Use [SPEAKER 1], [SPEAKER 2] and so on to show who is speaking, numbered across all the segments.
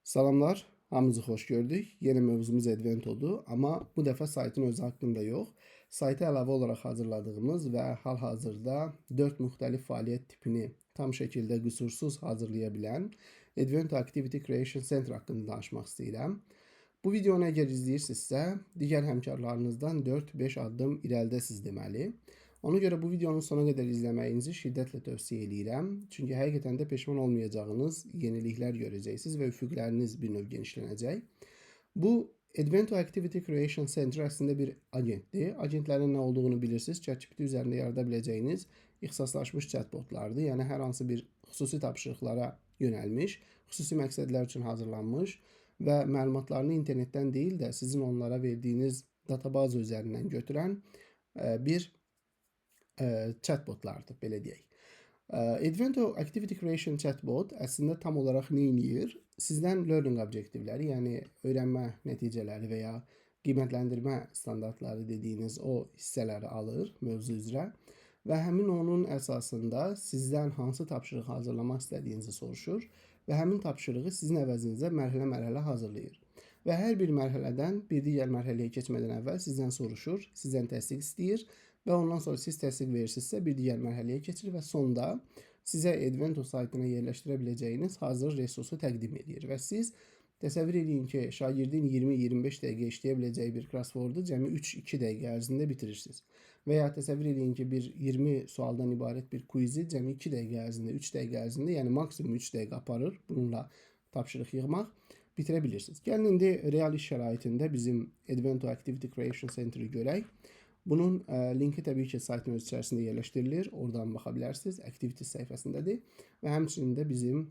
[SPEAKER 1] Salamlar, hamınızı xoş gördük. Yeni mövzumuz Adventodur, amma bu dəfə saytın özü haqqında yox, sayta əlavə olaraq hazırladığımız və hal-hazırda 4 müxtəlif fəaliyyət tipini tam şəkildə qüsursuz hazırlaya bilən Advento Activity Creation Center haqqında danışmaq istəyirəm. Bu videonu əgər izləyirsinizsə, digər həmkarlarınızdan 4-5 addım irəlidəsiz deməli. Ona görə bu videonun sona qədər izləməyinizi şiddətlə tövsiyə edirəm. Çünki həqiqətən də peşman olmayacağınız yeniliklər görəcəksiniz və üfüqləriniz bir növ genişlənəcək. Bu Advento Activity Creation Center əslində bir agentdir. Agentlərin nə olduğunu bilirsiniz. ChatGPT üzərində yarada biləcəyiniz ixtisaslaşmış chatbotlardır. Yəni hər hansı bir xüsusi tapşırıqlara yönəlmiş, xüsusi məqsədlər üçün hazırlanmış və məlumatlarını internetdən deyil də sizin onlara verdiyiniz databaz üzərindən götürən bir chatbotlardır, belə deyək. Advento Activity Creation chatbot əslində tam olaraq nə edir? Sizdən learning obyektivləri, yəni öyrənmə nəticələri və ya qiymətləndirmə standartları dediyiniz o hissələri alır mövzu üzrə və həmin onun əsasında sizdən hansı tapşırıq hazırlamaq istədiyinizi soruşur və həmin tapşırığı sizin əvəzinizə mərhələ-mərhələ hazırlayır. Və hər bir mərhələdən bir digər mərhələyə keçmədən əvvəl sizdən soruşur, sizdən təsdiq istəyir və ondan sonra siz təsdiq verirsinizsə bir digər mərhələyə keçir və sonda sizə Advento saytına yerləşdirə biləcəyiniz hazır resursu təqdim edir və siz təsəvvür edin ki, şagirdin 20-25 dəqiqə işləyə biləcəyi bir crosswordu cəmi 3-2 dəqiqə ərzində bitirirsiniz. Və ya təsəvvür edin ki, bir 20 sualdan ibarət bir quizi cəmi 2 dəqiqə ərzində, 3 dəqiqə ərzində, yəni maksimum 3 dəqiqə aparır bununla tapşırıq yığmaq, bitirə bilirsiniz. Gəlin indi real iş şəraitində bizim Advento Activity Creation Center-i görək. Bunun linki təbii ki, saytın öz içərisində yerləşdirilir. Oradan baxa bilərsiniz. Activities səhifəsindədir. Və həmçinin də bizim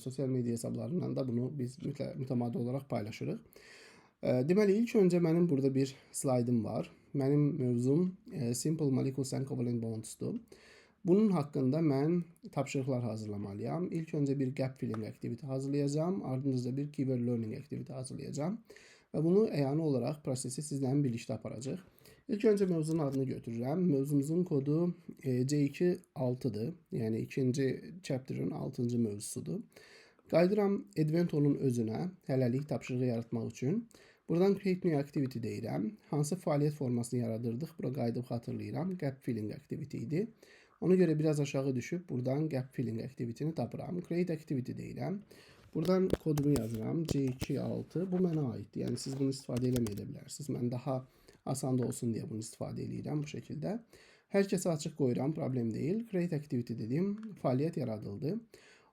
[SPEAKER 1] sosial media hesablarından da bunu biz mütəmadi olaraq paylaşırıq. Deməli, ilk öncə mənim burada bir slaydım var. Mənim mövzum Simple Molecules and Covalent Bonds'dur. Bunun haqqında mən tapşırıqlar hazırlamalıyam. İlk öncə bir gap filling activity hazırlayacağım. Ardınca bir keyword learning activity hazırlayacağım. Və bunu əyani olaraq prosesi sizlə birlikdə aparacaq. İlk öncə mövzunun adını götürürəm. Mövzumuzun kodu C2.6-dır. Yəni ikinci chapter'ın 6-cı mövzusudur. Qayıdıram Advento'nun özünə, hələlik tapşırığı yaratmaq üçün. Buradan create new activity deyirəm. Hansı fəaliyyət formasını yaradırdıq? Bura qayıdıb xatırlayıram. Gap filling activity idi. Ona görə biraz aşağı düşüb buradan gap filling activity-ni tapıram. Create activity deyirəm. Buradan kodumu yazıram. C2.6. Bu mənə aiddir. Yəni siz bunu istifadə eləməyə bilərsiniz. Mən daha asan da olsun deyə bunu istifadə edirəm bu şəkildə. Hər kəsə açıq qoyuram, problem deyil. Create activity dedim, fəaliyyət yaradıldı.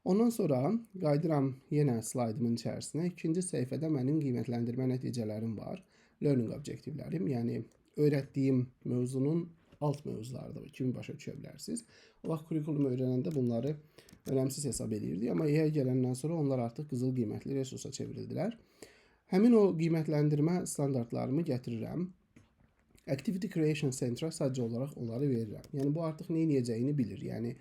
[SPEAKER 1] Ondan sonra qayıdıram yenə slaydımın içərisinə. İkinci səhifədə mənim qiymətləndirmə nəticələrim var. Learning obyektivlərim, yəni öyrətdiyim mövzunun alt mövzularıdır. Kimi başa düşə bilərsiniz. O vaxt kurikulumu öyrənəndə bunları önəmsiz hesab edirdik. Amma Eyə gələndən sonra onlar artıq qızıl qiymətli resursa çevrildilər. Həmin o qiymətləndirmə standartlarımı gətirirəm. Activity Creation Center-a sadəcə olaraq onları verirəm. Yəni bu artıq nə edəcəyini bilir. Yəni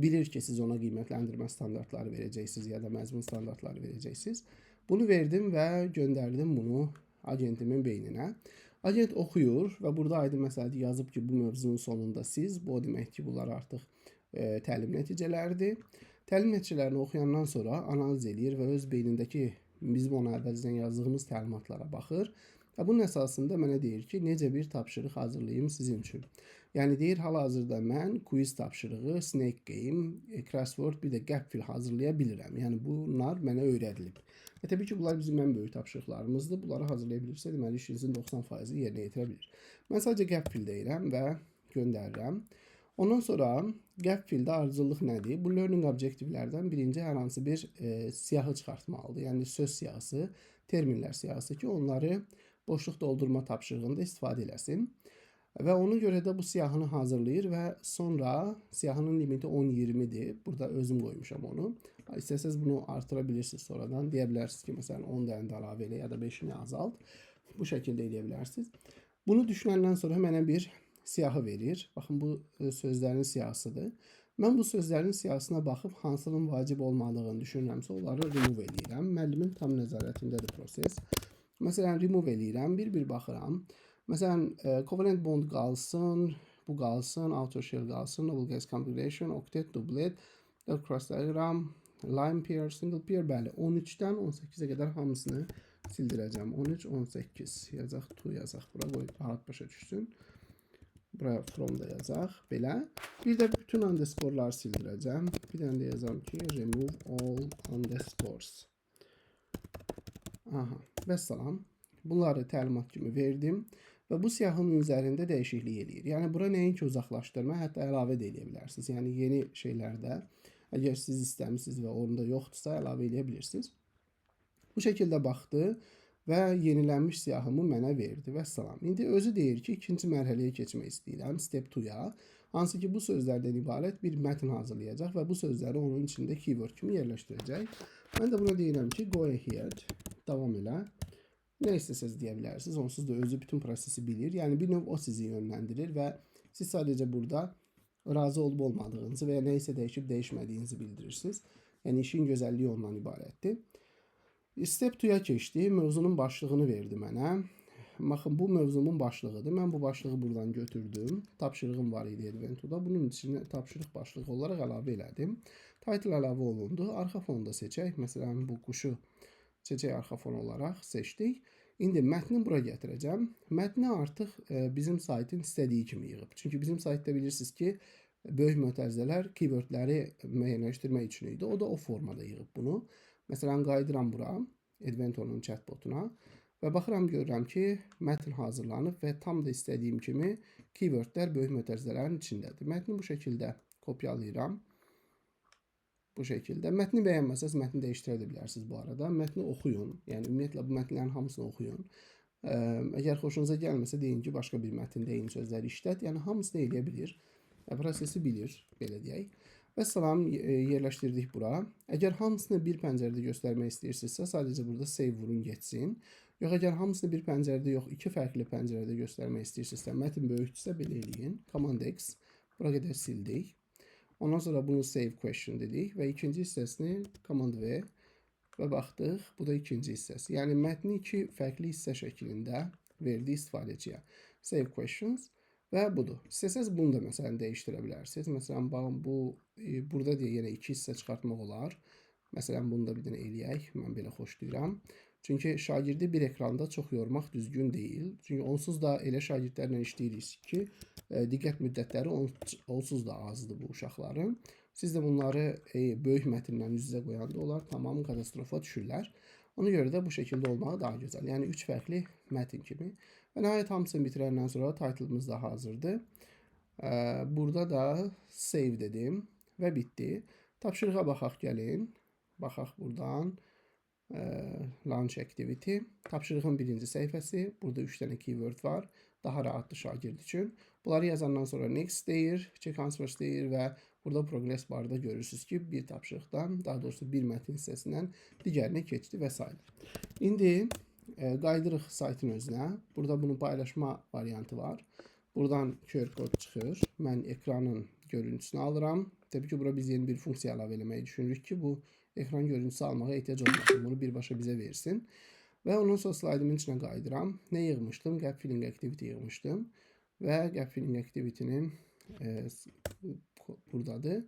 [SPEAKER 1] bilir ki, siz ona qiymətləndirmə standartları verəcəksiniz ya da məzmun standartları verəcəksiniz. Bunu verdim və göndərdim bunu agentimin beyninə. Agent oxuyur və burada aydın məsələdə yazıb ki, bu mövzunun sonunda siz, bu o demək ki, bunlar artıq təlim nəticələridir. Təlim nəticələrini oxuyandan sonra analiz edir və öz beynindəki bizim ona əvvəlcədən yazdığımız təlimatlara baxır. Və bunun əsasında mənə deyir ki, necə bir tapşırıq hazırlayım sizin üçün. Yəni deyir, hal-hazırda mən quiz tapşırığı, snake game, crossword, bir də gap fill hazırlaya bilirəm. Yəni bunlar mənə öyrədilib. Və təbii ki, bunlar bizim ən böyük tapşırıqlarımızdır. Bunları hazırlaya bilirsə, deməli işinizin 90%-i yerinə yetirə bilir. Mən sadəcə gap fill deyirəm və göndərirəm. Ondan sonra gap fill-də ardıcıllıq nədir? Bu learning obyektivlərdən birinci hər hansı bir siyahı çıxartmalıdır. Yəni söz siyahısı, terminlər siyahısı ki, onları boşluq doldurma tapşırığında istifadə eləsin. Və ona görə də bu siyahını hazırlayır və sonra siyahının limiti 10-20-dir. Burada özüm qoymuşam onu. İstəsəz bunu artıra bilirsiniz sonradan. Deyə bilərsiniz ki, məsələn 10 dənə də əlavə elə ya da 5-ini azalt. Bu şəkildə edə bilərsiniz. Bunu düşünəndən sonra mənə bir siyahı verir. Baxın, bu sözlərin siyahısıdır. Mən bu sözlərin siyahısına baxıb hansının vacib olmadığını düşünürəmsə, onları remove edirəm. Müəllimin tam nəzarətindədir proses. Məsələn, remove eləyirəm, bir-bir baxıram. Məsələn, covalent bond qalsın, bu qalsın, outer shell qalsın, noble gas configuration, octet, doublet, cross diagram, line pair, single pair, bəli, 13-dən 18-ə qədər hamısını sildirəcəm. 13, 18 yazaq, to yazaq. Bura qoy, rahat başa düşsün. Buraya from da yazaq, belə. Bir də bütün underscore'ları sildirəcəm. Bir dənə də yazam ki, remove all underscores. Aha, və salam. Bunları təlimat kimi verdim və bu siyahının üzərində dəyişiklik eləyir. Yəni bura nəinki uzaqlaşdırma, hətta əlavə də edə bilərsiniz. Yəni yeni şeylərdə əgər siz istəmisiniz və orada yoxdursa əlavə edə bilirsiniz. Bu şəkildə baxdı və yenilənmiş siyahımı mənə verdi və salam. İndi özü deyir ki, ikinci mərhələyə keçmək istəyirəm, step 2-ya. Hansı ki, bu sözlərdən ibarət bir mətn hazırlayacaq və bu sözləri onun içində keyword kimi yerləşdirəcək. Mən də buna deyirəm ki, go ahead, davam elə. Nə istəsəz deyə bilərsiniz, onsuz da özü bütün prosesi bilir. Yəni bir növ o sizi yönləndirir və siz sadəcə burada razı olub olmadığınızı və ya nə isə dəyişib dəyişmədiyinizi bildirirsiniz. Yəni işin gözəlliyi ondan ibarətdir. Step 2-ya keçdi. Mövzunun başlığını verdi mənə. Baxın, bu mövzumun başlığıdır. Mən bu başlığı buradan götürdüm. Tapşırığım var idi Advento'da. Bunun içine tapşırıq başlığı olaraq əlavə elədim. Title əlavə olundu. Arxa fonu da seçək. Məsələn, bu quşu seçək arxa fon olaraq seçdik. İndi mətni bura gətirəcəm. Mətni artıq bizim saytın istədiyi kimi yığıb. Çünki bizim saytda bilirsiniz ki, böyük mötərizələr keywordləri müəyyənləşdirmək üçün idi. O da o formada yığıb bunu. Məsələn, qayıdıram bura, Advento'nun chatbotuna və baxıram, görürəm ki, mətn hazırlanıb və tam da istədiyim kimi keywordlər böyük mötərizələrin içindədir. Mətni bu şəkildə kopyalayıram. Bu şəkildə. Mətni bəyənməsəz, mətni dəyişdirə də bilərsiniz bu arada. Mətni oxuyun. Yəni, ümumiyyətlə, bu mətnlərin hamısını oxuyun. Əgər xoşunuza gəlməsə, deyin ki, başqa bir mətndə eyni sözləri işlət. Yəni, hamısını eləyə bilir. Prosesi bilir, belə deyək. Və salam, yerləşdirdik bura. Əgər hamısını bir pəncərədə göstərmək istəyirsinizsə, sadəcə burada save vurun geçsin. Yox, əgər hamısını bir pəncərədə yox, iki fərqli pəncərədə göstərmək istəyirsinizsə, mətn böyükdürsə belə eləyin. Command X, bura qədər sildik. Ondan sonra bunu save question dedik və ikinci hissəsini Command V və baxdıq, bu da ikinci hissəsi. Yəni, mətni iki fərqli hissə şəklində verdi istifadəçiyə. Save questions. Və budur. İstəsəz bunu da məsələn dəyişdirə bilərsiniz. Məsələn, burada deyə yenə iki hissə çıxartmaq olar. Məsələn, bunu da bir dənə eləyək. Mən belə xoşlayıram. Çünki şagirdi bir ekranda çox yormaq düzgün deyil. Çünki onsuz da elə şagirdlərlə işləyirik ki, diqqət müddətləri onsuz da azdır bu uşaqların. Siz də bunları böyük mətnlə üz-üzə qoyanda onlar tamam katastrofa düşürlər. Ona görə də bu şəkildə olmağı daha gözəl. Yəni, üç fərqli mətn kimi. Və nəhayət hamısını bitirəndən sonra title'ımız da hazırdır. Burada da save dedim və bitdi. Tapşırığa baxaq gəlin. Baxaq buradan. Launch Activity. Tapşırığın birinci səhifəsi. Burada 3 dənə keyword var. Daha rahatdır şagird üçün. Bunları yazandan sonra next deyir, check answers deyir və burada progress barda görürsünüz ki, bir tapşırıqdan, daha doğrusu bir mətn hissəsindən digərinə keçdi və s. İndi qaydırıq saytın özünə. Burada bunu paylaşma variantı var. Buradan QR kod çıxır. Mən ekranın görüntüsünü alıram. Təbii ki, bura biz yeni bir funksiya əlavə eləməyi düşünürük ki, bu ekran görüntüsü almağa ehtiyac olmasın. Bunu birbaşa bizə versin. Və ondan sonra slaydimin içinə qayıdıram. Nə yığmışdım? Gap filling activity yığmışdım. Və gap filling activity'nin buradadır.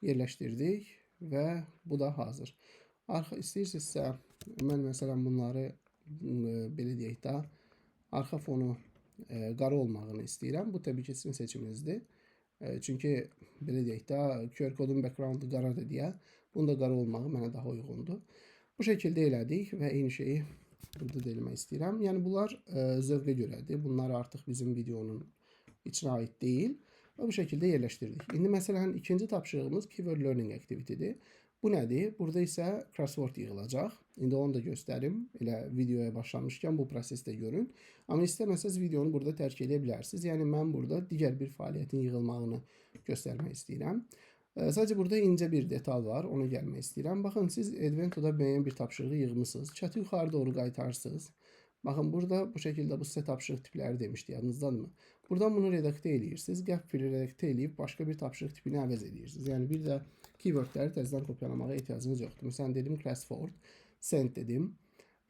[SPEAKER 1] Yerləşdirdik və bu da hazır. İstəyirsinizsə, mən məsələn bunları belə deyək də, arxa fonu qara olmağını istəyirəm. Bu təbii ki, sizin seçiminizdir. Çünki belə deyək də, QR kodun backgroundu qaradır deyə, bunun da qara olmağı mənə daha uyğundur. Bu şəkildə elədik və eyni şeyi burada da eləmək istəyirəm. Yəni, bunlar zövqə görədir. Bunlar artıq bizim videonun içinə aid deyil və bu şəkildə yerləşdirdik. İndi məsələn, ikinci tapşırığımız Keyword Learning Activity-dir. Bu nədir? Burada isə crossword yığılacaq. İndi onu da göstərim. Elə videoya başlamışkən bu prosesdə görün. Amma istəməsəz videonu burada tərk edə bilərsiniz. Yəni, mən burada digər bir fəaliyyətin yığılmağını göstərmək istəyirəm. Sadəcə burada incə bir detal var. Ona gəlmək istəyirəm. Baxın, siz Advento'da müəyyən bir tapşırığı yığmışsınız. Çatı yuxarı doğru qaytarsınız. Baxın, burada bu şəkildə bu sizə tapşırıq tipləri demişdi, yadınızdadırmı? Buradan bunu redaktə eləyirsiniz. Gap fili redaktə eləyib başqa bir tapşırıq tipini əvəz eləyirsiniz. Yəni, bir də keywordləri təzədən kopyalamağa ehtiyacınız yoxdur. Məsələn, dedim crossword, send dedim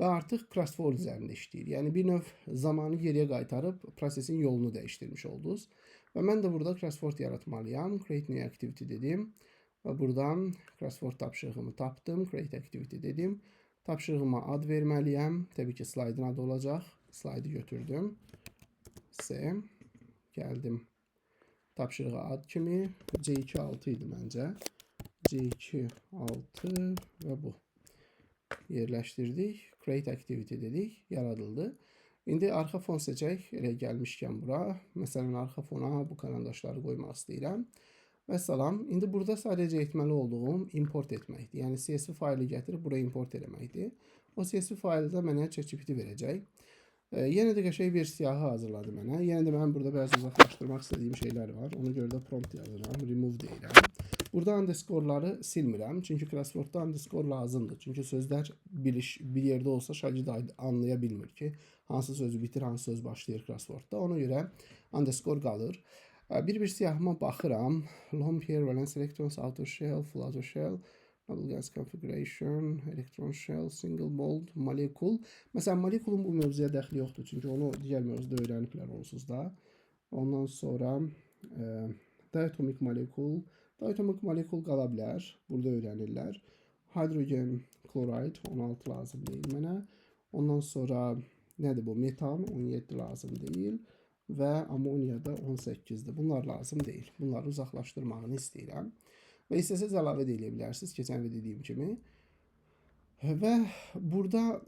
[SPEAKER 1] və artıq crossword üzərində işləyir. Yəni, bir növ zamanı geriyə qaytarıb prosesin yolunu dəyişdirmiş oldunuz. Və mən də burada crossword yaratmalıyam. Create new activity dedim. və buradan crossword tapşırığımı tapdım. Create activity dedim. Tapşırığıma ad verməliyəm. Təbii ki, slaydın adı olacaq. Slaydı götürdüm. C. Gəldim. Tapşırığa ad kimi. C2.6 idi məncə. C2.6 və bu. Yerləşdirdik. Create activity dedik. Yaradıldı. İndi arxa fon seçək. Elə gəlmişkən bura. Məsələn, arxa fona bu karandaşları qoymaq istəyirəm. Və salam. İndi burada sadəcə etməli olduğum import etməkdir. Yəni CSV faylı gətirib buraya import eləməkdir. O CSV faylı da mənə ChatGPT verəcək. Yenə də qəşəng bir siyahı hazırladı mənə. Yenə də mən burada bəzi uzaqlaşdırmaq istədiyim şeylər var. Ona görə də prompt yazıram. Remove deyirəm. Burada underscore'ları silmirəm. Çünki crosswordda underscore lazımdır. Çünki sözlər bir yerdə olsa şagird anlaya bilmir ki, hansı sözü bitir, hansı söz başlayır crosswordda. Ona görə underscore qalır. Bir siyahıma baxıram. Long here, valence electrons, outer shell, full outer shell, double gas configuration, electron shell, single mold, molekul. Məsələn, molekulun bu mövzuya dəxli yoxdur. Çünki onu digər mövzuda öyrəniblər onsuz da. Ondan sonra diatomic molekul. Diatomic molekul qala bilər. Burada öyrənirlər. Hydrogen chloride 16 lazım deyil mənə. Ondan sonra nədir bu? Metan 17 lazım deyil. Və amoniyada 18'dir. Bunlar lazım deyil. Bunları uzaqlaşdırmağını istəyirəm. Və istəsəz əlavə də edə bilərsiniz, keçən də dediyim kimi. Və burada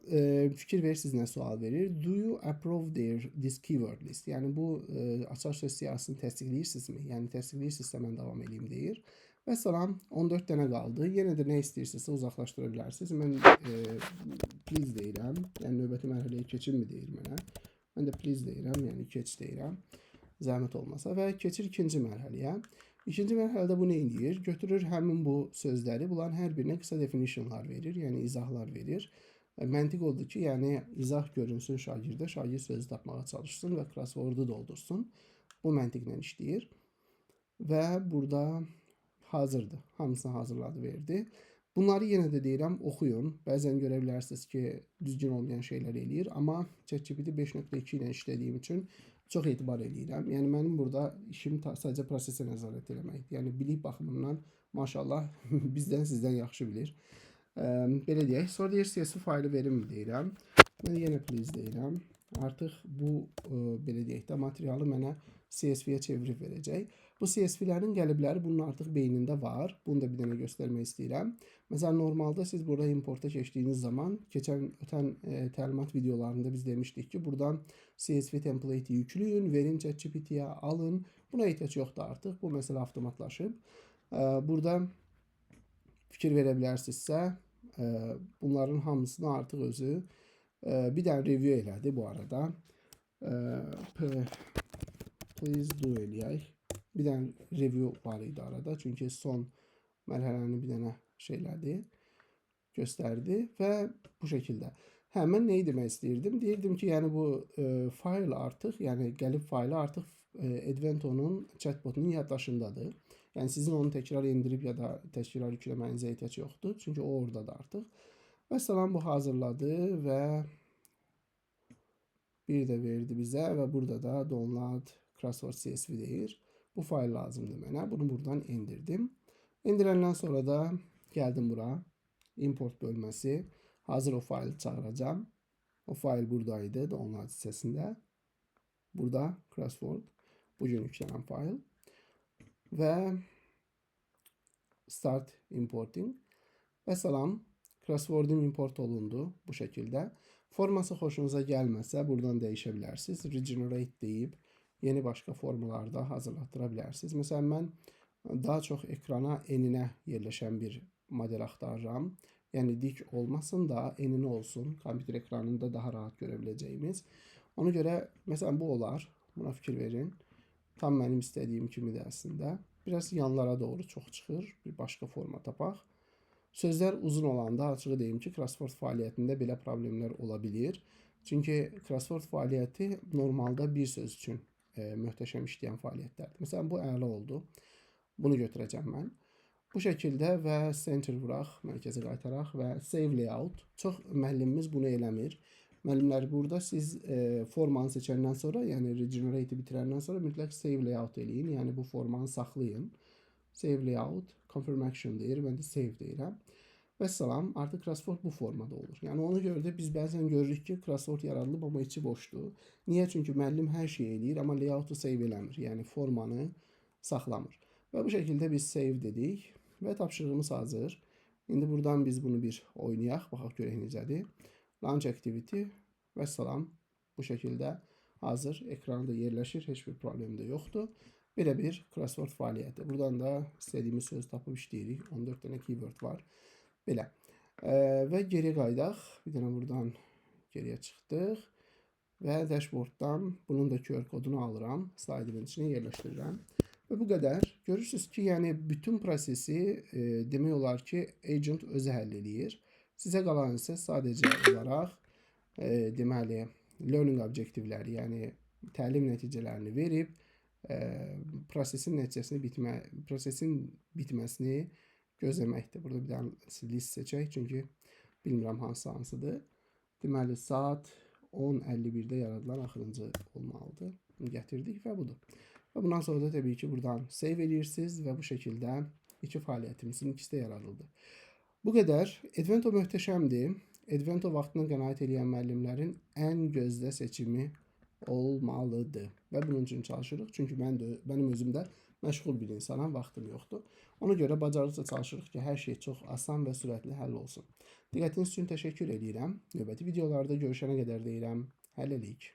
[SPEAKER 1] fikir verirsiniz nə sual verir? Do you approve this keyword list? Yəni bu açar söz siyahısını təsdiqləyirsinizmi? Yəni təsdiqləyirsinizsə mən davam edeyim deyir. Və salam, 14 dənə qaldı. Yenə də nə istəyirsinizsə uzaqlaşdıra bilərsiniz. Mən please deyirəm. Yəni növbəti mərhələyə keçinmi deyir mənə. Mən də please deyirəm, yəni keç deyirəm. Zəhmət olmasa və keçir ikinci mərhələyə. İkinci mərhələdə bu nə edir? Götürür həmin bu sözləri, bunların hər birinə qısa definitionlar verir, yəni izahlar verir. Məntiq odur ki, yəni izah görünsün şagirdə, şagird sözü tapmağa çalışsın və crossword'u doldursun. Bu məntiqlə işləyir. Və burada hazırdır. Hamısını hazırladı, verdi. Bunları yenə də deyirəm, oxuyun. Bəzən görə bilərsiniz ki, düzgün olmayan şeylər eləyir. Amma ChatGPT 5.2 ilə işlədiyim üçün çox etibar eləyirəm. Yəni mənim burada işim sadəcə prosesə nəzarət eləməkdir. Yəni bilik baxımından maşallah bizdən sizdən yaxşı bilir. Belə deyək. Sonra deyir CSV faylı verimmi deyirəm. Mən yenə please deyirəm. Artıq bu belə deyək də materialı mənə CSV-yə çevirib verəcək. Bu CSV-lərin qəlibləri bunun artıq beynində var. Bunu da bir dənə göstərmək istəyirəm. Məsələn, normalda siz burada importa keçdiyiniz zaman, ötən təlimat videolarında biz demişdik ki, buradan CSV template-i yükləyin, verin ChatGPT-yə, alın. Buna ehtiyac yoxdur artıq. Bu məsələ avtomatlaşıb. Burada fikir verə bilərsinizsə, bunların hamısını artıq özü bir dənə review elədi bu arada. Please do eləyək. Bir dənə review var idi arada. Çünki son mərhələni bir dənə şeylədi, göstərdi və bu şəkildə. Mən nəyi demək istəyirdim? Deyirdim ki, yəni bu fayl artıq, yəni gəlib faylı artıq Edvento'nun chatbotunun yaddaşındadır. Yəni sizin onu təkrar indirib ya da təkrar yükləməyinizə ehtiyac yoxdur. Çünki o oradadır artıq. Və salam, bu hazırladı və bir də verdi bizə və burada da download crossword CSV deyir. Bu fayl lazımdır mənə. Bunu buradan indirdim. İndirəndən sonra da gəldim bura. Import bölməsi. Hazır o faylı çağıracağım. O fayl buradaydı download hissəsində. Burada crossword. Bugün yüklənən fayl. Və start importing. Və salam. Crossword'um import olundu bu şəkildə. Forması xoşunuza gəlməsə buradan dəyişə bilərsiniz. Regenerate deyib yeni başqa formalarda hazırlatdıra bilərsiniz. Məsələn, mən daha çox ekrana eninə yerləşən bir model axtarıram. Yəni dik olmasın da enini olsun. Kompüter ekranında daha rahat görə biləcəyimiz. Ona görə məsələn bu olar. Buna fikir verin. Tam mənim istədiyim kimidir əslində. Biraz yanlara doğru çox çıxır. Bir başqa forma tapaq. Sözlər uzun olanda açığı deyim ki, crossword fəaliyyətində belə problemlər ola bilir. Çünki crossword fəaliyyəti normalda bir söz üçün möhtəşəm işləyən fəaliyyətlərdir. Məsələn, bu əla oldu. Bunu götürəcəm mən. Bu şəkildə və center vuraq, mərkəzə qaytaraq və save layout. Çox müəllimimiz bunu eləmir. Müəllimlər burada siz formanı seçəndən sonra, yəni regenerate bitirəndən sonra mütləq save layout eləyin. Yəni bu formanı saxlayın. Save layout, confirm action deyir, mən də save deyirəm. Və salam, artıq crossword bu formada olur. Yəni ona görə də biz bəzən görürük ki, crossword yaradılıb, amma içi boşdur. Niyə? Çünki müəllim hər şeyi eləyir, amma layoutu save eləmir. Yəni formanı saxlamır. Və bu şəkildə biz save dedik və tapşırığımız hazır. İndi buradan biz bunu bir oynayaq, baxaq görək necədir. Launch activity və salam, bu şəkildə hazır ekranda yerləşir, heç bir problem də yoxdur. Belə bir crossword fəaliyyəti. Buradan da istədiyimiz söz tapıb işləyirik. 14 dənə keyword var. Belə. Və geriyə qaydaq. Bir dənə buradan geriyə çıxdıq. Və dashboarddan bunun da QR kodunu alıram. Slaydimin içine yerləşdirirəm. Və bu qədər. Görürsünüz ki, yəni bütün prosesi demək olar ki, agent özü həll eləyir. Sizə qalan isə sadəcə olaraq deməli learning objektivləri, yəni təlim nəticələrini verib prosesin bitməsini gözləməkdir. Burada bir dənə list seçək, çünki bilmirəm hansıdır. Deməli saat 10:51-də yaradılan axırıncı olmalıdır. Bunu gətirdik və budur. Və bundan sonra da təbii ki, buradan save edirsiniz və bu şəkildə iki fəaliyyətimizin ikisi də yaradıldı. Bu qədər. Advento möhtəşəmdir. Advento vaxtına qənaət edən müəllimlərin ən gözdə seçimi olmalıdır. Və bunun üçün çalışırıq. Çünki mənim özüm də məşğul bir insanam, vaxtım yoxdur. Ona görə bacarıqca çalışırıq ki, hər şey çox asan və sürətli həll olsun. Diqqətiniz üçün təşəkkür edirəm. Növbəti videolarda görüşənə qədər deyirəm. Hələlik.